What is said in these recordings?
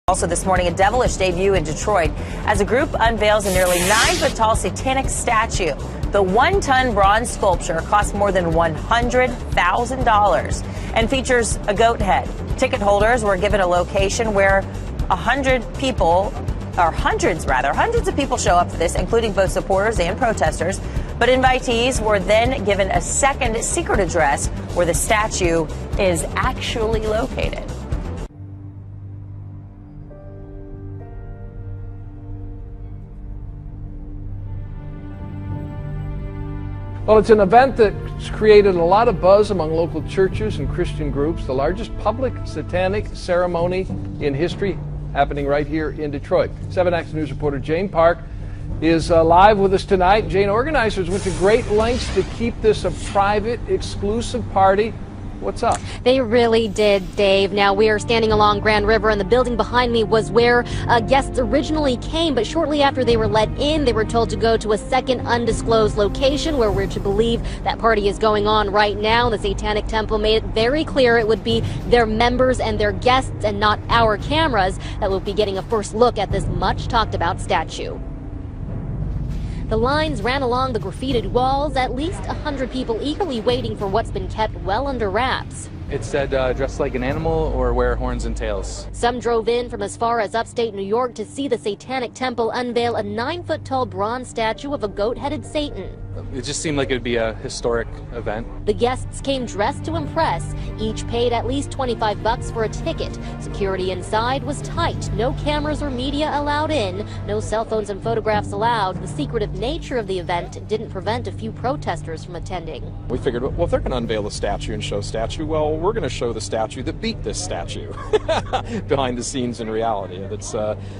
Also this morning, a devilish debut in Detroit as a group unveils a nearly 9-foot-tall satanic statue. The 1-ton bronze sculpture costs more than $100,000 and features a goat head. Ticket holders were given a location where hundreds of people show up for this, including both supporters and protesters. But invitees were then given a second secret address where the statue is actually located. Well, it's an event that's created a lot of buzz among local churches and Christian groups. The largest public satanic ceremony in history happening right here in Detroit. 7 Action News reporter Jane Park is live with us tonight. Jane, organizers went to great lengths to keep this a private, exclusive party. What's up? They really did, Dave. Now, we are standing along Grand River, and the building behind me was where guests originally came, but shortly after they were let in, they were told to go to a second undisclosed location where we're to believe that party is going on right now. The Satanic Temple made it very clear it would be their members and their guests and not our cameras that will be getting a first look at this much talked about statue. The lines ran along the graffitied walls, at least 100 people eagerly waiting for what's been kept well under wraps. It said dress like an animal or wear horns and tails. Some drove in from as far as upstate New York to see the Satanic Temple unveil a 9-foot-tall bronze statue of a goat-headed Satan. It just seemed like it would be a historic event. The guests came dressed to impress. Each paid at least $25 for a ticket. Security inside was tight. No cameras or media allowed in. No cell phones and photographs allowed. The secretive nature of the event didn't prevent a few protesters from attending. We figured, well, if they're going to unveil a statue and show a statue, well, we're going to show the statue that beat this statue behind the scenes in reality. That's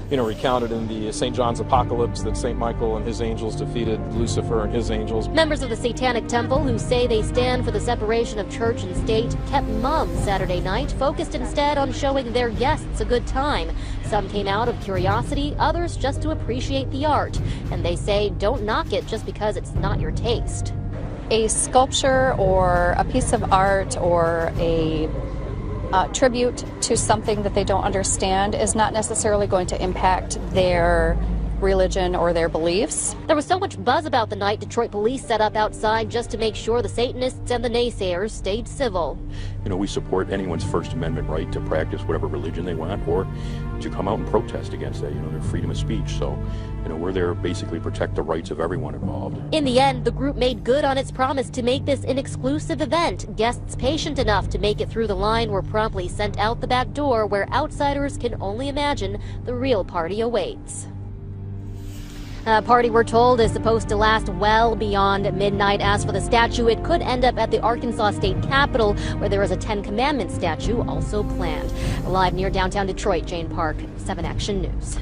recounted in the St. John's Apocalypse that St. Michael and his angels defeated Lucifer and his angels. Members of the Satanic Temple, who say they stand for the separation of church and state, kept mum Saturday night, focused instead on showing their guests a good time. Some came out of curiosity, others just to appreciate the art. And they say don't knock it just because it's not your taste. A sculpture or a piece of art or a tribute to something that they don't understand is not necessarily going to impact their religion or their beliefs. There was so much buzz about the night, Detroit police set up outside just to make sure the Satanists and the naysayers stayed civil. We support anyone's First Amendment right to practice whatever religion they want or to come out and protest against that, their freedom of speech. So, we're there basically to protect the rights of everyone involved. In the end, the group made good on its promise to make this an exclusive event. Guests patient enough to make it through the line were promptly sent out the back door where outsiders can only imagine the real party awaits. A party, we're told, is supposed to last well beyond midnight. As for the statue, it could end up at the Arkansas State Capitol, where there is a 10 Commandments statue also planned. Live near downtown Detroit, Jane Park, 7 Action News.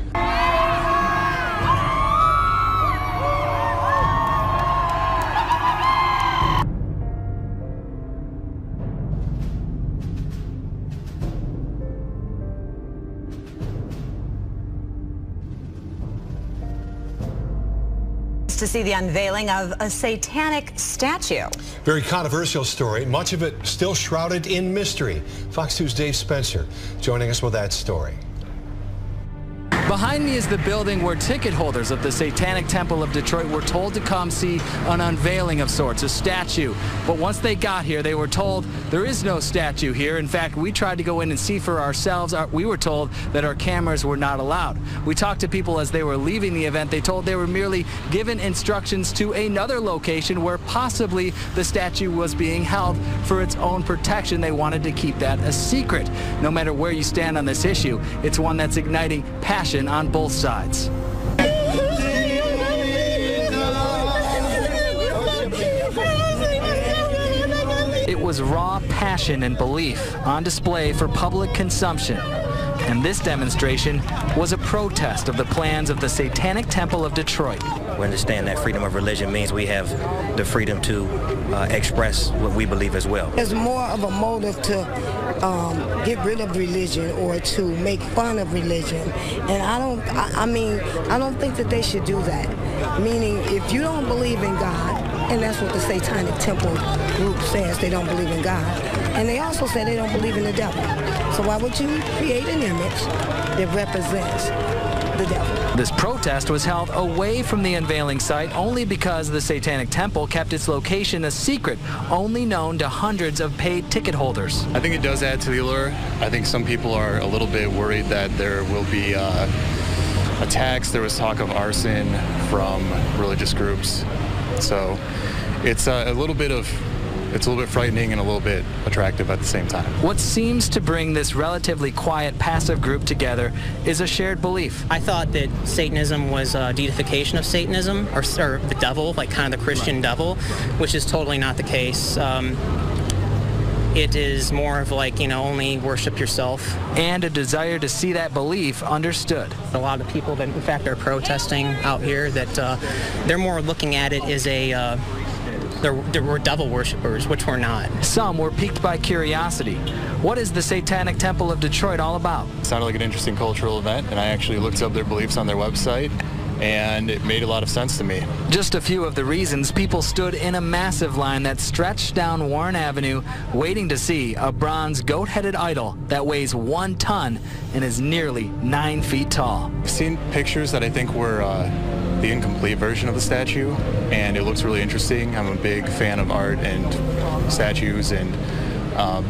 To see the unveiling of a satanic statue. Very controversial story, much of it still shrouded in mystery. Fox 2's Dave Spencer joining us with that story. Behind me is the building where ticket holders of the Satanic Temple of Detroit were told to come see an unveiling of sorts, a statue. But once they got here, they were told there is no statue here. In fact, we tried to go in and see for ourselves. We were told that our cameras were not allowed. We talked to people as they were leaving the event. They told they were merely given instructions to another location where possibly the statue was being held for its own protection. They wanted to keep that a secret. No matter where you stand on this issue, it's one that's igniting passion on both sides. It was raw passion and belief on display for public consumption. And this demonstration was a protest of the plans of the Satanic Temple of Detroit. We understand that freedom of religion means we have the freedom to express what we believe as well. There's more of a motive to get rid of religion or to make fun of religion. And I don't think that they should do that. Meaning, if you don't believe in God, And that's what the Satanic Temple group says. They don't believe in God. And they also say they don't believe in the devil. So why would you create an image that represents the devil? This protest was held away from the unveiling site only because the Satanic Temple kept its location a secret, only known to hundreds of paid ticket holders. I think it does add to the allure. I think some people are a little bit worried that there will be attacks. There was talk of arson from religious groups. So it's a little bit frightening and a little bit attractive at the same time. What seems to bring this relatively quiet, passive group together is a shared belief. I thought that Satanism was a deification of Satanism, or the devil, like kind of the Christian devil, which is totally not the case. It is more of like, only worship yourself. And a desire to see that belief understood. A lot of people that, in fact, are protesting out here, that they're more looking at it as we're devil worshippers, which we're not. Some were piqued by curiosity. What is the Satanic Temple of Detroit all about? It sounded like an interesting cultural event, and I actually looked up their beliefs on their website, and it made a lot of sense to me. Just a few of the reasons people stood in a massive line that stretched down Warren Avenue, waiting to see a bronze goat-headed idol that weighs 1 ton and is nearly 9 feet tall. I've seen pictures that I think were the incomplete version of the statue, and it looks really interesting. I'm a big fan of art and statues and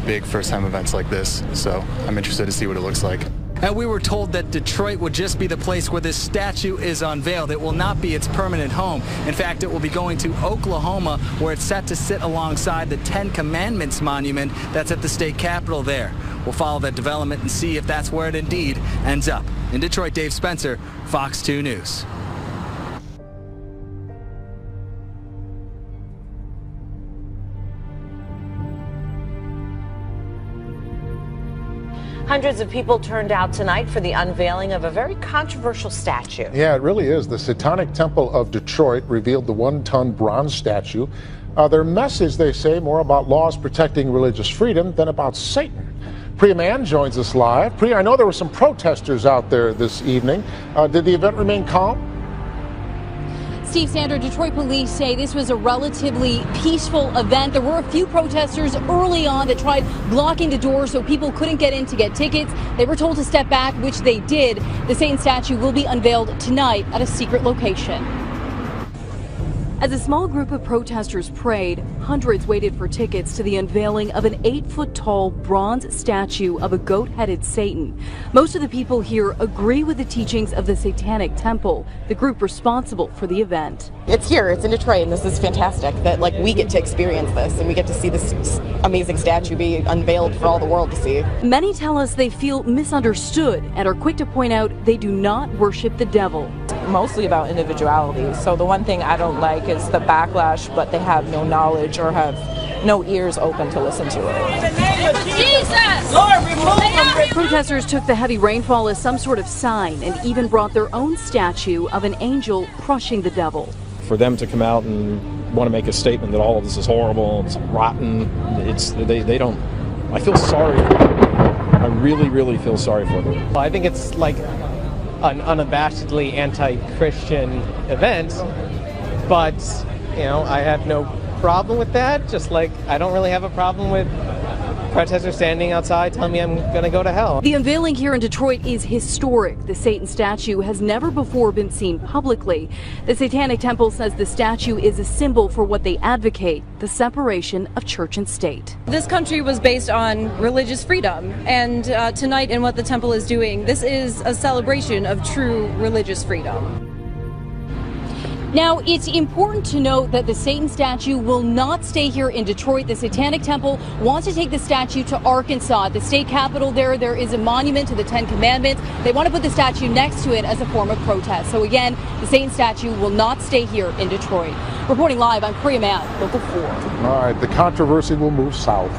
big first-time events like this, so I'm interested to see what it looks like. And we were told that Detroit would just be the place where this statue is unveiled. It will not be its permanent home. In fact, it will be going to Oklahoma, where it's set to sit alongside the 10 Commandments monument that's at the state capitol there. We'll follow that development and see if that's where it indeed ends up. In Detroit, Dave Spencer, Fox 2 News. Hundreds of people turned out tonight for the unveiling of a very controversial statue. Yeah, it really is. The Satanic Temple of Detroit revealed the 1-ton bronze statue. Their message, they say, more about laws protecting religious freedom than about Satan. Priya Mann joins us live. Priya, I know there were some protesters out there this evening. Did the event remain calm? Steve Sander, Detroit police say this was a relatively peaceful event. There were a few protesters early on that tried blocking the doors so people couldn't get in to get tickets. They were told to step back, which they did. The Satan statue will be unveiled tonight at a secret location. As a small group of protesters prayed, hundreds waited for tickets to the unveiling of an 8-foot-tall bronze statue of a goat-headed Satan. Most of the people here agree with the teachings of the Satanic Temple, the group responsible for the event. It's here, it's in Detroit, and this is fantastic that we get to experience this and we get to see this amazing statue be unveiled for all the world to see. Many tell us they feel misunderstood and are quick to point out they do not worship the devil. Mostly about individuality. So the one thing I don't like is the backlash, but they have no knowledge or have no ears open to listen to it. In the name of Jesus! Lord, remove them! Protesters took the heavy rainfall as some sort of sign and even brought their own statue of an angel crushing the devil. For them to come out and want to make a statement that all of this is horrible, it's rotten, they don't. I feel sorry for them. I really, really feel sorry for them. I think it's like an unabashedly anti-Christian event, but I have no problem with that, just like I don't really have a problem with protesters standing outside telling me I'm gonna go to hell. The unveiling here in Detroit is historic. The Satan statue has never before been seen publicly. The Satanic Temple says the statue is a symbol for what they advocate, the separation of church and state. This country was based on religious freedom, and tonight in what the temple is doing, this is a celebration of true religious freedom. Now, it's important to note that the Satan statue will not stay here in Detroit. The Satanic Temple wants to take the statue to Arkansas. At the state capitol there is a monument to the 10 Commandments. They want to put the statue next to it as a form of protest. So again, the Satan statue will not stay here in Detroit. Reporting live, I'm Priya Mann, Local 4. All right, the controversy will move south.